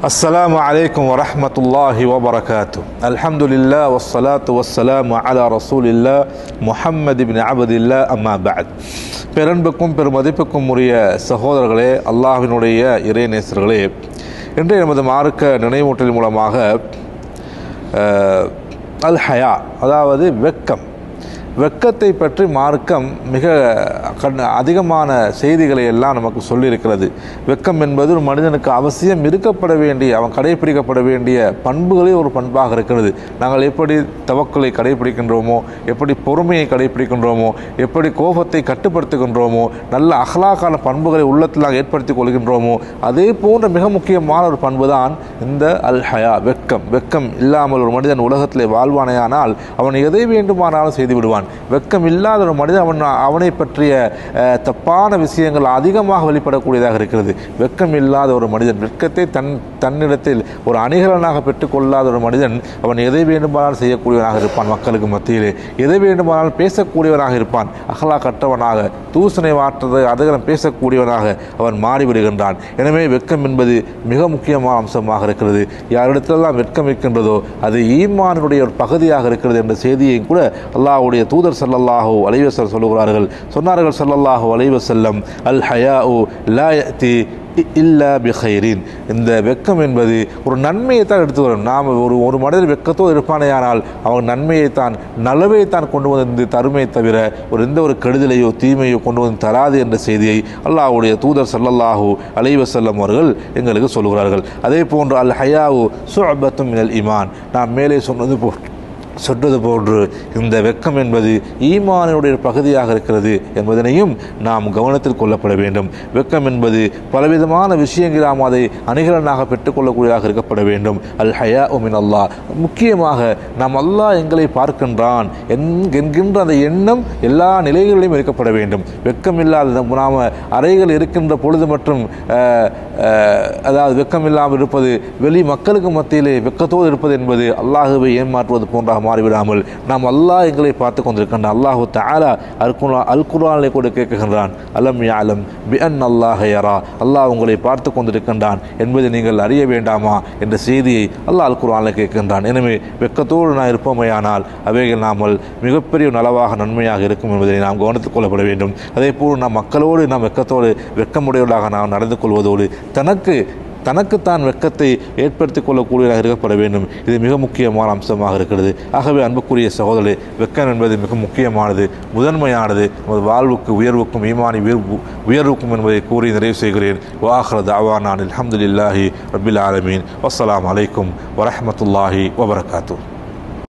السلام عليكم ورحمة الله وبركاته. الحمد لله والصلاة والسلام على رسول الله محمد بن عبد الله أما بعد. பெரும்புக்கும் பெருமதிப்புக்கும் உரிய சகோதரர்களே, அல்லாஹ்வினுடைய இறைநேசர்களே, இன்றைய நமது மார்க்க நினைவூட்டல் மூலமாக அல் ஹயா, அதாவது வெக்கத்தை பற்றி மார்க்கம் மிக அதிகமான செய்திகளை எல்லாம் நமக்கு சொல்லியிருக்கிறது. வெக்கம் என்பது ஒரு மனிதனுக்கு அவசியம் இருக்கப்பட வேண்டிய, அவன் கடைபிடிக்கப்பட வேண்டிய பண்புகளில் ஒரு பண்பாக இருக்கிறது. நாங்கள் எப்படி தவக்கலை கடைபிடிக்கின்றோமோ, எப்படி பொறுமையை கடைபிடிக்கின்றோமோ, எப்படி கோபத்தை கட்டுப்படுத்துகின்றோமோ, நல்ல அஹ்லாக்கான பண்புகளை உள்ளத்தில் நாங்கள் ஏற்படுத்திக் கொள்கின்றோமோ, அதே போன்ற மிக முக்கியமான ஒரு பண்பு தான் இந்த அல் ஹயா, வெக்கம் இல்லாமல் ஒரு மனிதன் உலகத்திலே வாழ்வானையானால் அவன் எதை வேண்டுமானாலும் செய்து விடுவான். வெக்கம் இல்லாத ஒரு மனிதன் அவனை பற்றிய தப்பான விஷயங்கள் அதிகமாக வெளிப்படக்கூடியதாக இருக்கிறது. வெக்கம் இல்லாத ஒரு மனிதன், வெட்கத்தை தன்னிடத்தில் ஒரு அணிகலனாக பெற்றுக்கொள்ளாத ஒரு மனிதன் அவன் எதை வேண்டுமானாலும் செய்யக்கூடியவனாக இருப்பான். மக்களுக்கு மத்தியிலே எதை வேண்டுமானாலும் பேசக்கூடியவனாக இருப்பான். அகலா கட்டவனாக, தூசணை வாற்றதை அதிகம் பேசக்கூடியவனாக அவன் மாறிவிடுகின்றான். எனவே வெக்கம் என்பது மிக முக்கியமான அம்சமாக இருக்கிறது. யாரிடத்திலெல்லாம் வெட்கம் இருக்கின்றதோ அது ஈமானுடைய ஒரு பகுதியாக இருக்கிறது என்ற செய்தியையும் கூட அல்லாஹ்வுடைய தூதர் ஸல்லல்லாஹு அலைஹி வஸல்லம் சொன்னார்கள். ஸல்லல்லாஹு அலைஹி வஸல்லம், அல் ஹயாஉ லா யஅதி இல்லா பிகைரின். இந்த வெக்கம் என்பது ஒரு நன்மையை தான் எடுத்து வரும். நாம் ஒரு மனிதர் வெக்கத்தோடு இருப்பானேயானால் அவன் நன்மையைத்தான், நலவைத்தான் கொண்டு வந்து தருமை தவிர எந்த ஒரு கெடுதலையோ தீமையோ கொண்டு வந்து தராது என்ற செய்தியை அல்லாஹ்வுடைய தூதர் ஸல்லல்லாஹு அலைஹி வஸல்லம் அவர்கள் எங்களுக்கு சொல்கிறார்கள். அதே போன்று அல் ஹயாஉ ஷுஅபத்தும் மினல் ஈமான், நாம் மேலே சொன்னது போன்று இந்த வெக்கம் என்பது ஈமானுடைய பகுதியாக இருக்கிறது என்பதனையும் நாம் கவனத்தில் கொள்ளப்பட வேண்டும். வெக்கம் என்பது பலவிதமான விஷயங்கள் நாம் அதை அணிகலனாக பெற்றுக்கொள்ளக்கூடியதாக இருக்கப்பட வேண்டும். அல் ஹயாஉ மின் அல்லாஹ், முக்கியமாக நாம் அல்லாஹ் எங்களை பார்க்கின்றான் என்கின்ற அந்த எண்ணம் எல்லா நிலைகளிலும் இருக்கப்பட வேண்டும். வெக்கம் இல்லாத நாம் அறைகள் இருக்கின்ற பொழுது மற்றும் அதாவது வெக்கம் இல்லாமல் இருப்பது, வெளி மக்களுக்கு மத்தியிலே வெக்கத்தோடு இருப்பது என்பது அல்லாஹுவை ஏமாற்றுவது போன்றாக மாறிவிடாமல் நாம் அல்லாஹ் எங்களை பார்த்து கொண்டிருக்கின்றான். அல்லாஹு தஆலா அல் குர்ஆனிலே கூட கேட்கின்றான், அலம் யஅலம் பிஅன் அல்லாஹ யரா, அல்லாஹ் உங்களை பார்த்து கொண்டிருக்கின்றான் என்பதை நீங்கள் அறிய வேண்டாமா என்ற செய்தியை அல்லாஹ் அல் குர்ஆனிலே கேட்கின்றான். எனவே வெக்கத்தோடு நான் இருப்போமையானால் அவைகள் நாமல் மிகப்பெரிய நலவாக நன்மையாக இருக்கும் என்பதை நாம் கவனித்துக் கொள்ளப்பட வேண்டும். அதே போல் நாம் மக்களோடு நாம் வெக்கமுடையவர்களாக நாம் நடந்து கொள்வதோடு தனக்குத்தான் வெக்கத்தை ஏற்படுத்திக் கொள்ளக்கூடியதாக இருக்கப்பட வேண்டும். இது மிக முக்கியமான அம்சமாக இருக்கிறது. ஆகவே அன்புக்குரிய சகோதரர்களே, வெக்கம் என்பது மிக முக்கியமானது, முதன்மையானது, நமது வாழ்வுக்கு உயர்வுக்கும் ஈமானி உயர்வுக்கும் என்பதை கூறி நிறைவு செய்கிறேன். வாஹிரு தஅவானா அல்ஹம்துலில்லாஹி ரப்பில் ஆலமீன். வஸ்ஸலாமு அலைக்கும் வரஹ்மத்துல்லாஹி வபரகாத்துஹு.